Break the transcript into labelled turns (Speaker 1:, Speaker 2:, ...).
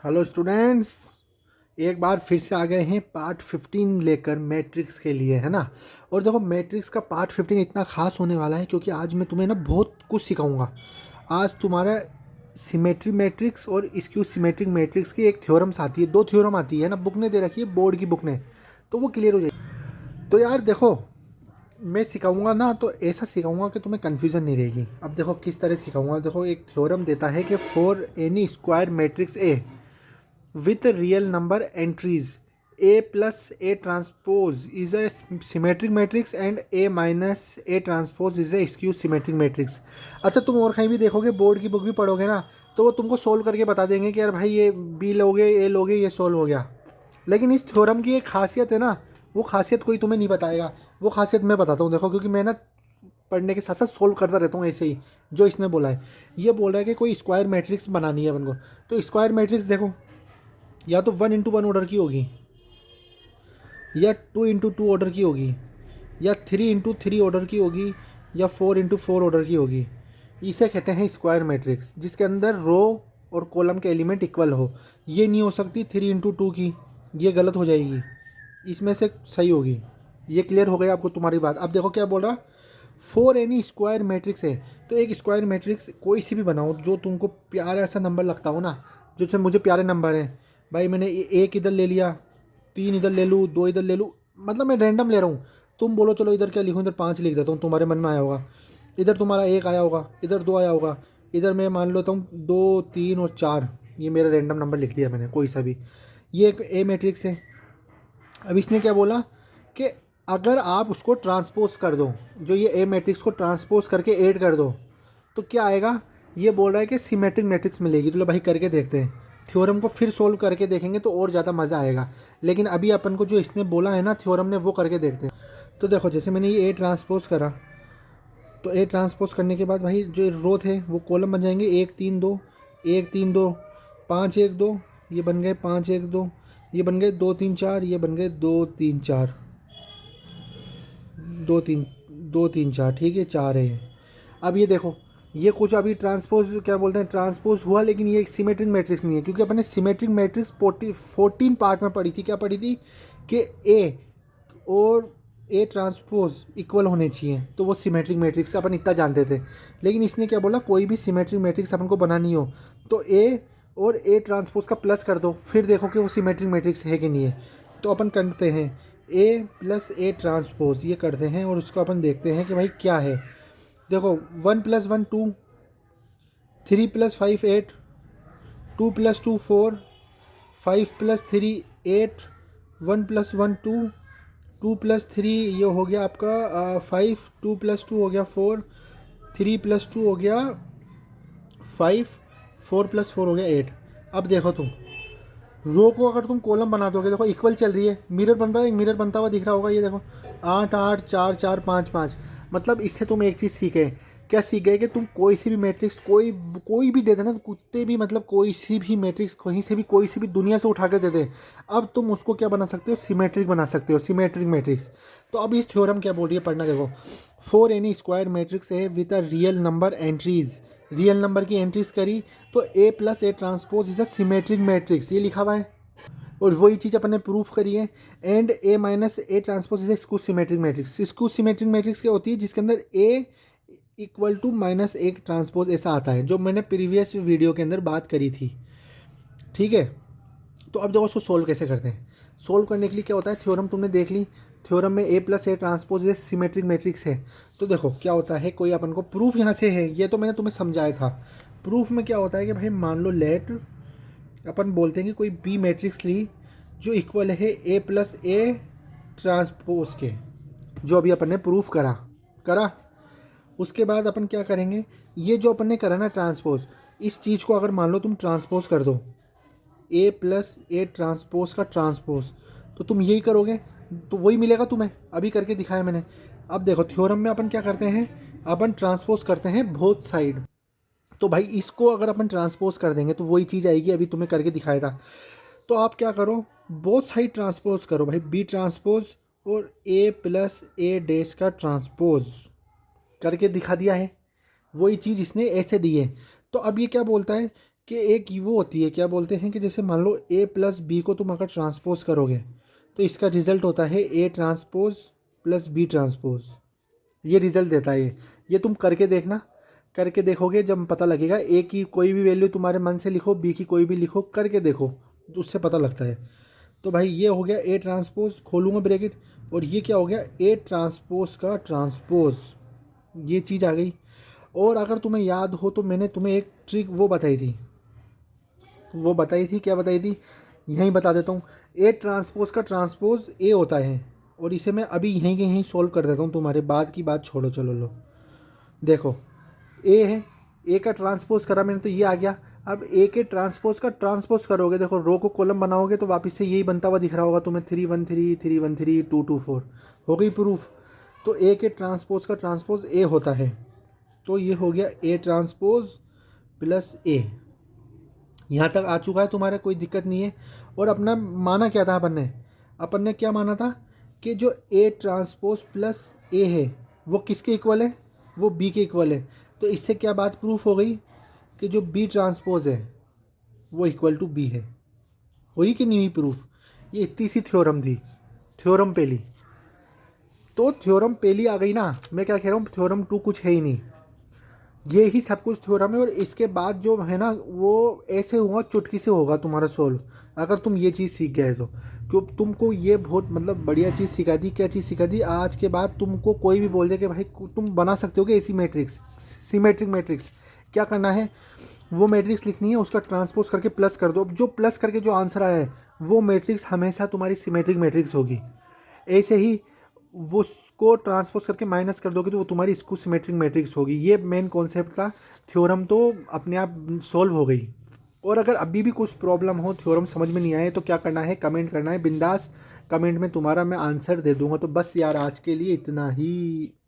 Speaker 1: Hello students, एक बार फिर से आ गए हैं पार्ट 15 लेकर मैट्रिक्स के लिए, है ना। और देखो, मैट्रिक्स का पार्ट 15 इतना खास होने वाला है क्योंकि आज मैं तुम्हें ना बहुत कुछ सिखाऊंगा। आज तुम्हारा सिमेट्री मैट्रिक्स और स्क्यू सिमेट्रिक मैट्रिक्स की एक थ्योरम्स आती है, दो थ्योरम आती है ना, बुक ने दे रखी है, बोर्ड की बुक ने, तो वो क्लियर हो जाएगी। तो यार देखो, मैं सिखाऊंगा ना तो ऐसा सिखाऊंगा कि तुम्हें कन्फ्यूज़न नहीं रहेगी। अब देखो किस तरह सिखाऊंगा। देखो, एक थ्योरम देता है कि for any square matrix A with real number entries, a plus a transpose is a symmetric matrix and a minus a transpose is a skew symmetric matrix। अच्छा, तुम और कहीं भी देखोगे, बोर्ड की बुक भी पढ़ोगे ना, तो वो तुमको सोल्व करके बता देंगे कि यार भाई ये बी लोगे, ए लोगे, ये सोल्व हो गया। लेकिन इस थ्योरम की एक खासियत है ना, वो खासियत कोई तुम्हें नहीं बताएगा, वो खासियत मैं बताता हूँ। देखो, क्योंकि मैं ना पढ़ने के साथ साथ सोल्व करता रहता हूँ ऐसे ही। जो इसने बोला है, ये बोल रहा है कि कोई स्क्वायर मैट्रिक्स बनानी है अपन को। तो स्क्वायर मैट्रिक्स देखो, या तो 1 into 1 ऑर्डर की होगी, या 2 into 2 ऑर्डर की होगी, या 3 into 3 ऑर्डर की होगी, या 4 into 4 ऑर्डर की होगी। इसे कहते हैं स्क्वायर मैट्रिक्स, जिसके अंदर रो और कॉलम के एलिमेंट इक्वल हो। ये नहीं हो सकती 3 into 2 की, ये गलत हो जाएगी, इसमें से सही होगी। ये क्लियर हो गया आपको तुम्हारी बात। अब देखो क्या बोल रहा, फोर एनी स्क्वायर मैट्रिक्स है। तो एक स्क्वायर मैट्रिक्स कोई सी भी बनाओ जो तुमको प्यारा ऐसा नंबर लगता हो ना, जो मुझे प्यारे नंबर हैं। भाई मैंने एक इधर ले लिया, 3 इधर ले लूँ, 2 इधर ले लूँ, मतलब मैं रैंडम ले रहा हूँ। तुम बोलो चलो इधर क्या लिखूँ, इधर 5 लिख देता हूँ, तुम्हारे मन में आया होगा। इधर तुम्हारा 1 आया होगा, इधर 2 आया होगा, इधर मैं मान लेता हूँ 2, 3 और 4। ये मेरा रैंडम नंबर लिख दिया मैंने, कोई सा भी। ये एक ए मैट्रिक्स है। अब इसने क्या बोला कि अगर आप उसको ट्रांसपोज कर दो, जो ये ए मैट्रिक्स को ट्रांसपोज करके ऐड कर दो, तो क्या आएगा। ये बोल रहा है कि सिमेट्रिक मैट्रिक्स मिलेगी। तो लो भाई करके देखते हैं, थ्योरम को फिर सोल्व करके देखेंगे तो और ज़्यादा मज़ा आएगा। लेकिन अभी अपन को जो इसने बोला है ना थ्योरम ने, वो करके देखते हैं। तो देखो, जैसे मैंने ये ए ट्रांसपोज करा, तो ए ट्रांसपोज करने के बाद भाई जो रो थे वो कॉलम बन जाएंगे, 1 3 2, 1 3 2, 5 1 2, ये बन गए 5 1 2, ये बन गए 2 3 4, ये बन गए 2 3 4, 2 3 2 3 4, ठीक है, 4 है ये। अब ये देखो, ये कुछ अभी ट्रांसपोज क्या बोलते हैं, ट्रांसपोज हुआ, लेकिन ये एक सिमेट्रिक मैट्रिक्स नहीं है, क्योंकि अपने सिमेट्रिक मैट्रिक्स 14 पार्ट में पढ़ी थी। क्या पढ़ी थी कि ए और ए ट्रांसपोज इक्वल होने चाहिए, तो वो सिमेट्रिक मैट्रिक्स अपन इतना जानते थे। लेकिन इसने क्या बोला, कोई भी सिमेट्रिक मैट्रिक्स अपन को बनानी हो तो ए और ए ट्रांसपोज का प्लस कर दो, फिर देखो कि वो सिमेट्रिक मैट्रिक्स है कि नहीं है। तो अपन करते हैं ए प्लस ए ट्रांसपोज, ये करते हैं और उसको अपन देखते हैं कि भाई क्या है। देखो, 1 + 1 2, 3 + 5 8, 2 + 2 4, 5 + 3 8, 1 + 1 2, 2 + 3 ये हो गया आपका 5, 2 + 2 हो गया 4, 3 + 2 हो गया 5, 4 + 4 हो गया 8। अब देखो तुम रो को अगर तुम कॉलम बना दोगे, देखो इक्वल चल रही है, मिरर बन रहा है, मिरर बनता हुआ दिख रहा होगा। ये देखो 8 8 4 4 5 5। मतलब इससे तुम एक चीज़ सीखे, क्या सीख गए कि तुम कोई सी भी मैट्रिक्स, कोई कोई भी दे देना, तो कुत्ते भी, मतलब कोई सी भी मैट्रिक्स कहीं से भी, कोई सी भी दुनिया से उठा के दे दे, अब तुम उसको क्या बना सकते हो, सिमेट्रिक बना सकते हो, सिमेट्रिक मैट्रिक्स। तो अब इस थ्योरम क्या बोल रही है, पढ़ना देखो। फॉर एनी स्क्वायर मैट्रिक्स है with a real number entries, real number की एंट्रीज करी, तो A plus A transpose is a symmetric matrix, ये लिखा हुआ है। और वही चीज़ अपन ने प्रूफ करी है। And A minus A transpose is A skew symmetric matrix. Skew symmetric matrix क्या होती है, जिसके अंदर ए इक्वल टू माइनस एक ट्रांसपोज ऐसा आता है, जो मैंने प्रीवियस वीडियो के अंदर बात करी थी, ठीक है। तो अब देखो उसको सोल्व कैसे करते हैं। सोल्व करने के लिए क्या होता है, थ्योरम तुमने देख ली, थ्योरम में A plus A transpose A symmetric matrix है। तो देखो क्या होता है, कोई अपन को प्रूफ यहाँ से है, ये तो मैंने तुम्हें समझाया था। प्रूफ में क्या होता है कि भाई मान लो लेट अपन बोलते हैं कि कोई बी मैट्रिक्स ली जो इक्वल है ए प्लस ए ट्रांसपोज के, जो अभी अपन ने प्रूफ करा करा। उसके बाद अपन क्या करेंगे, ये जो अपन ने करा ना ट्रांसपोज, इस चीज़ को अगर मान लो तुम ट्रांसपोज कर दो, ए प्लस ए ट्रांसपोज का ट्रांसपोज, तो तुम यही करोगे तो वही मिलेगा तुम्हें, अभी करके दिखाया मैंने। अब देखो थ्योरम में अपन क्या करते हैं, अपन ट्रांसपोज करते हैं बोथ साइड। तो भाई इसको अगर अपन ट्रांसपोज कर देंगे तो वही चीज़ आएगी, अभी तुम्हें करके दिखाया था। तो आप क्या करो, बोथ साइड ट्रांसपोज करो भाई, बी ट्रांसपोज और ए प्लस ए डैश का ट्रांसपोज करके दिखा दिया है। वही चीज़ इसने ऐसे दी है। तो अब ये क्या बोलता है कि एक वो होती है, क्या बोलते हैं कि जैसे मान लो ए प्लस बी को तुम अगर ट्रांसपोज करोगे तो इसका रिजल्ट होता है A transpose plus B transpose. ये रिजल्ट देता है ये तुम करके देखना, करके देखोगे जब पता लगेगा। ए की कोई भी वैल्यू तुम्हारे मन से लिखो, बी की कोई भी लिखो, करके देखो तो उससे पता लगता है। तो भाई ये हो गया ए ट्रांसपोज, खोलूँगा ब्रैकेट, और ये क्या हो गया ए ट्रांसपोज का ट्रांसपोज, ये चीज़ आ गई। और अगर तुम्हें याद हो तो मैंने तुम्हें एक ट्रिक वो बताई थी, क्या बताई थी, यहीं बता देता हूँ। ए ट्रांसपोज का ट्रांसपोज ए होता है, और इसे मैं अभी यहीं के यहीं सोल्व कर देता हूँ, तुम्हारे बाद की बात छोड़ो, चलो लो। देखो ए है, ए का ट्रांसपोज करा मैंने तो ये आ गया। अब ए के ट्रांसपोज का ट्रांसपोज करोगे, देखो रो को कॉलम बनाओगे तो वापस से यही बनता हुआ दिख रहा होगा तुम्हें, 3 1 3 3 1 3 2 2 4 हो गई प्रूफ। तो ए के ट्रांसपोज का ट्रांसपोज ए होता है, तो ये हो गया ए ट्रांसपोज प्लस ए। यहाँ तक आ चुका है तुम्हारा, कोई दिक्कत नहीं है। और अपना माना क्या था अपन ने क्या माना था कि जो ए ट्रांसपोज प्लस ए है वो किसके इक्वल है, वो बी के इक्वल है। तो इससे क्या बात प्रूफ हो गई कि जो बी ट्रांसपोज है वो इक्वल टू बी है। हुई कि नहीं हुई प्रूफ। ये इतनी सी थ्योरम थी, थ्योरम पहली। तो थ्योरम पहली आ गई ना, मैं क्या कह रहा हूँ, थ्योरम 2 कुछ है ही नहीं, ये ही सब कुछ थ्योरम है। और इसके बाद जो है ना वो ऐसे हुआ चुटकी से होगा तुम्हारा सोल्व, अगर तुम ये चीज़ सीख गए तो। क्यों तुमको ये बहुत मतलब बढ़िया चीज़ सिखा दी। क्या चीज़ सिखा दी, आज के बाद तुमको कोई भी बोल दे कि भाई तुम बना सकते हो कि ऐसी मैट्रिक्स, सीमेट्रिक मैट्रिक्स, क्या करना है, वो मैट्रिक्स लिखनी है, उसका ट्रांसपोज करके प्लस कर दो। अब जो प्लस करके जो आंसर आया है वो मैट्रिक्स हमेशा तुम्हारी सीमेट्रिक मैट्रिक्स होगी। ऐसे ही वो उसको ट्रांसपोज करके माइनस कर दोगे तो वो तुम्हारी स्क्यू सिमेट्रिक मैट्रिक्स होगी। ये मेन कॉन्सेप्ट था। थ्योरम तो अपने आप सॉल्व हो गई। और अगर अभी भी कुछ प्रॉब्लम हो, थ्योरम समझ में नहीं आए, तो क्या करना है, कमेंट करना है बिंदास। कमेंट में तुम्हारा मैं आंसर दे दूंगा। तो बस यार आज के लिए इतना ही।